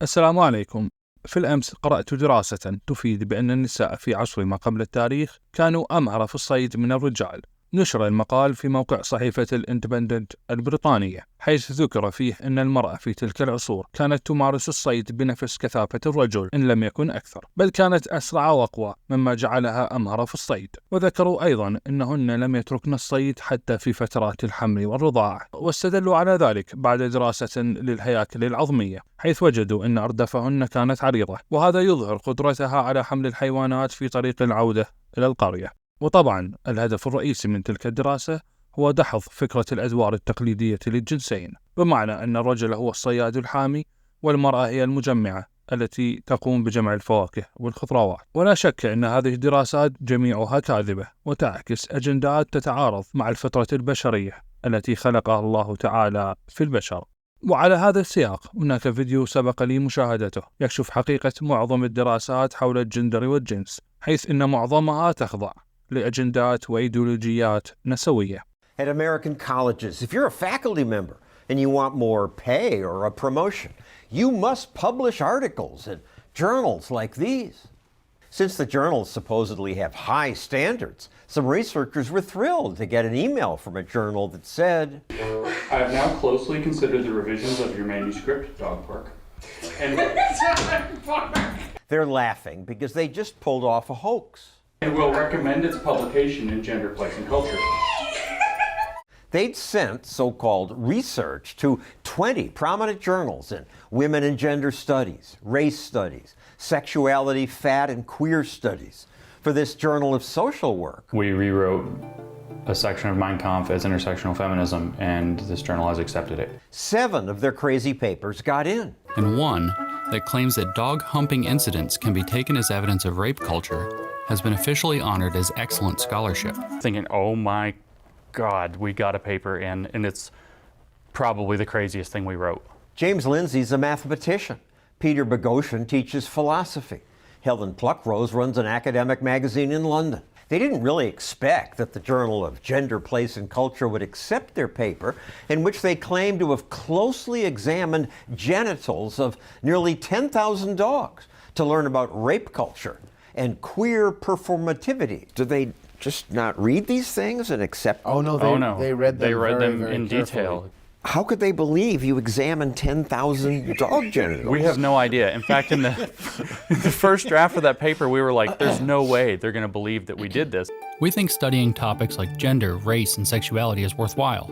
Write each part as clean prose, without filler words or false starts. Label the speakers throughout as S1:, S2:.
S1: السلام عليكم. في الأمس قرأت دراسة تفيد بأن النساء في عصر ما قبل التاريخ كانوا أمهر في الصيد من الرجال. نشر المقال في موقع صحيفة الإندبندنت البريطانية، حيث ذكر فيه أن المرأة في تلك العصور كانت تمارس الصيد بنفس كثافة الرجل إن لم يكن أكثر، بل كانت أسرع وأقوى مما جعلها أمهر في الصيد. وذكروا أيضا أنهن لم يتركن الصيد حتى في فترات الحمل والرضاعة، واستدلوا على ذلك بعد دراسة للهياكل العظمية، حيث وجدوا أن أردافهن كانت عريضة، وهذا يظهر قدرتها على حمل الحيوانات في طريق العودة إلى القرية. وطبعا الهدف الرئيسي من تلك الدراسة هو دحض فكرة الأدوار التقليدية للجنسين، بمعنى أن الرجل هو الصياد الحامي والمرأة هي المجمعة التي تقوم بجمع الفواكه والخضروات. ولا شك أن هذه الدراسات جميعها كاذبة وتعكس أجندات تتعارض مع الفطرة البشرية التي خلقها الله تعالى في البشر. وعلى هذا السياق هناك فيديو سبق لي مشاهدته يكشف حقيقة معظم الدراسات حول الجندر والجنس، حيث إن معظمها تخضع لأجندات وأيديولوجيات نسوية.
S2: At American colleges, if you're a faculty member and you want more pay or a promotion, you must publish articles in journals like these. Since the journals supposedly have high standards, some researchers were thrilled to get an email from a journal that said,
S3: I have now closely considered the revisions of your manuscript, Dog Park. And
S2: they're laughing because they just pulled off a hoax.
S3: And will recommend its publication in Gender, Place, and Culture.
S2: They'd sent so-called research to 20 prominent journals in women and gender studies, race studies, sexuality, fat, and queer studies for this journal of social work.
S4: We rewrote a section of Mein Kampf as intersectional feminism, and this journal has accepted it.
S2: 7 of their crazy papers got in.
S5: And one that claims that dog humping incidents can be taken as evidence of rape culture has been officially honored as excellent scholarship.
S4: Thinking, oh my God, we got a paper in, and it's probably the craziest thing we wrote.
S2: James Lindsay's a mathematician. Peter Boghossian teaches philosophy. Helen Pluckrose runs an academic magazine in London. They didn't really expect that the Journal of Gender, Place, and Culture would accept their paper, in which they claim to have closely examined genitals of nearly 10,000 dogs to learn about rape culture and queer performativity. Do they just not read these things and accept them?
S6: Oh no, they read them.
S4: They read
S6: very,
S4: them
S6: very
S4: in
S6: carefully.
S4: detail.
S2: How could they believe you examined 10,000 dog genitals?
S4: We have no idea. In fact, in the first draft of that paper, we were like, there's no way they're going to believe that we did this.
S5: We think studying topics like gender, race, and sexuality is worthwhile,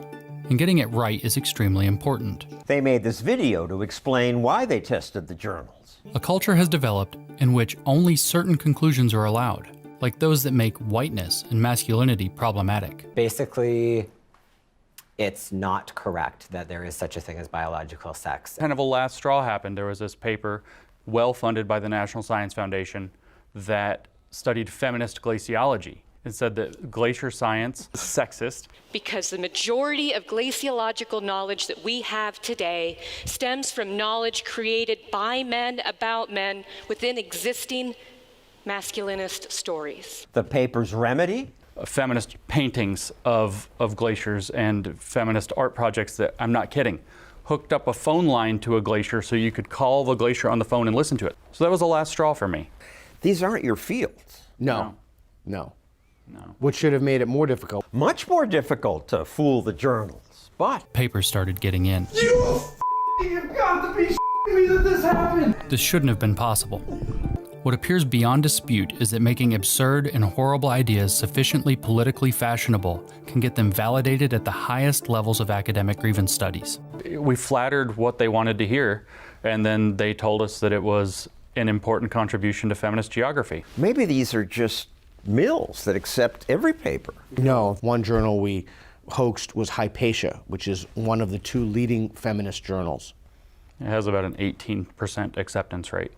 S5: and getting it right is extremely important.
S2: They made this video to explain why they tested the journals.
S5: A culture has developed in which only certain conclusions are allowed, like those that make whiteness and masculinity problematic.
S7: Basically, it's not correct that there is such a thing as biological sex.
S4: Kind of a last straw happened. There was this paper, well funded by the National Science Foundation, that studied feminist glaciology. It said that glacier science is sexist.
S8: Because the majority of glaciological knowledge that we have today stems from knowledge created by men about men within existing masculinist stories.
S2: The paper's remedy?
S4: Feminist paintings of glaciers and feminist art projects that, I'm not kidding, hooked up a phone line to a glacier so you could call the glacier on the phone and listen to it. So that was the last straw for me.
S2: These aren't your fields.
S6: No. Which should have made it more difficult.
S2: Much more difficult to fool the journals, but
S5: Papers started getting in.
S9: You've got to be me that this happened!
S5: This shouldn't have been possible. What appears beyond dispute is that making absurd and horrible ideas sufficiently politically fashionable can get them validated at the highest levels of academic grievance studies.
S4: We flattered what they wanted to hear, and then they told us that it was an important contribution to feminist geography.
S2: maybe these are just mills that accept every paper.
S6: No, one journal we hoaxed was Hypatia, which is one of the 2 leading feminist journals.
S4: It has about an 18% acceptance rate.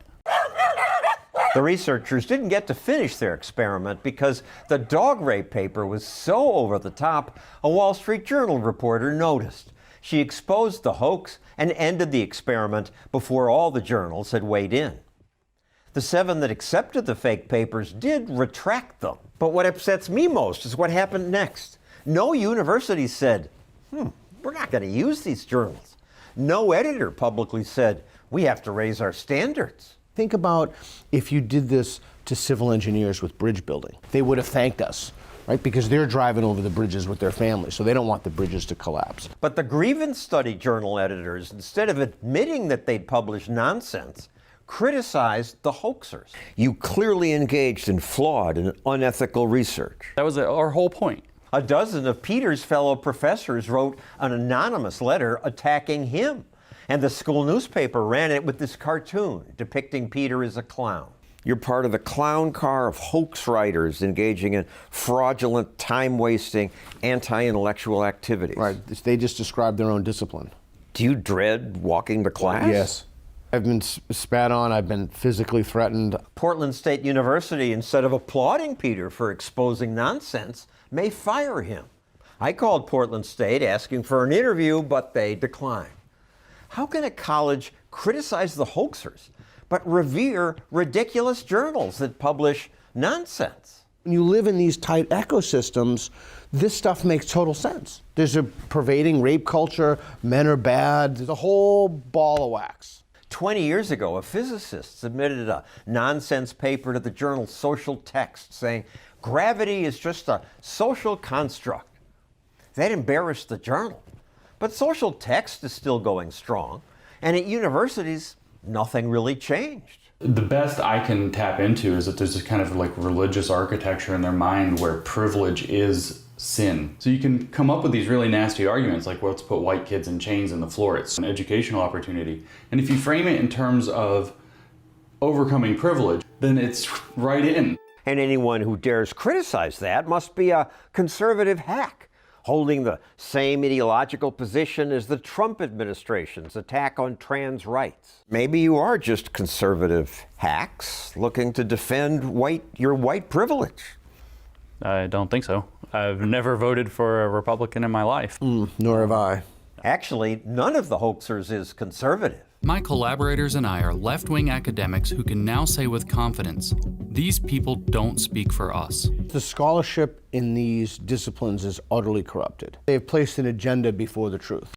S2: The researchers didn't get to finish their experiment because the dog rape paper was so over the top, a Wall Street Journal reporter noticed. She exposed the hoax and ended the experiment before all the journals had weighed in. The 7 that accepted the fake papers did retract them. But what upsets me most is what happened next. No university said, we're not going to use these journals. No editor publicly said, We have to raise our standards.
S6: Think about if you did this to civil engineers with bridge building. They would have thanked us, right? Because they're driving over the bridges with their families, so they don't want the bridges to collapse.
S2: But the grievance study journal editors, instead of admitting that they'd published nonsense, criticized the hoaxers. You clearly engaged in flawed and unethical research.
S4: That was our whole point.
S2: A dozen of Peter's fellow professors wrote an anonymous letter attacking him. And the school newspaper ran it with this cartoon depicting Peter as a clown. You're part of the clown car of hoax writers engaging in fraudulent, time-wasting, anti-intellectual activities.
S6: Right, they just describe their own discipline.
S2: Do you dread walking to class?
S6: Yes. I've been spat on, I've been physically threatened.
S2: Portland State University, instead of applauding Peter for exposing nonsense, may fire him. I called Portland State asking for an interview, but they declined. How can a college criticize the hoaxers, but revere ridiculous journals that publish nonsense?
S6: When you live in these tight ecosystems, this stuff makes total sense. There's a pervading rape culture, men are bad, there's a whole ball of wax.
S2: 20 years ago, a physicist submitted a nonsense paper to the journal Social Text saying gravity is just a social construct. That embarrassed the journal. But Social Text is still going strong, and at universities, nothing really changed.
S4: The best I can tap into is that there's this kind of like religious architecture in their mind where privilege is sin. So you can come up with these really nasty arguments like, well, let's put white kids in chains on the floor. It's an educational opportunity. And if you frame it in terms of overcoming privilege, then it's right in.
S2: And anyone who dares criticize that must be a conservative hack, holding the same ideological position as the Trump administration's attack on trans rights. Maybe you are just conservative hacks looking to defend your white privilege.
S4: I don't think so. I've never voted for a Republican in my life.
S6: Nor have I.
S2: Actually, none of the hoaxers is conservative.
S5: My collaborators and I are left-wing academics who can now say with confidence, these people don't speak for us.
S6: The scholarship in these disciplines is utterly corrupted. They've placed an agenda before the truth.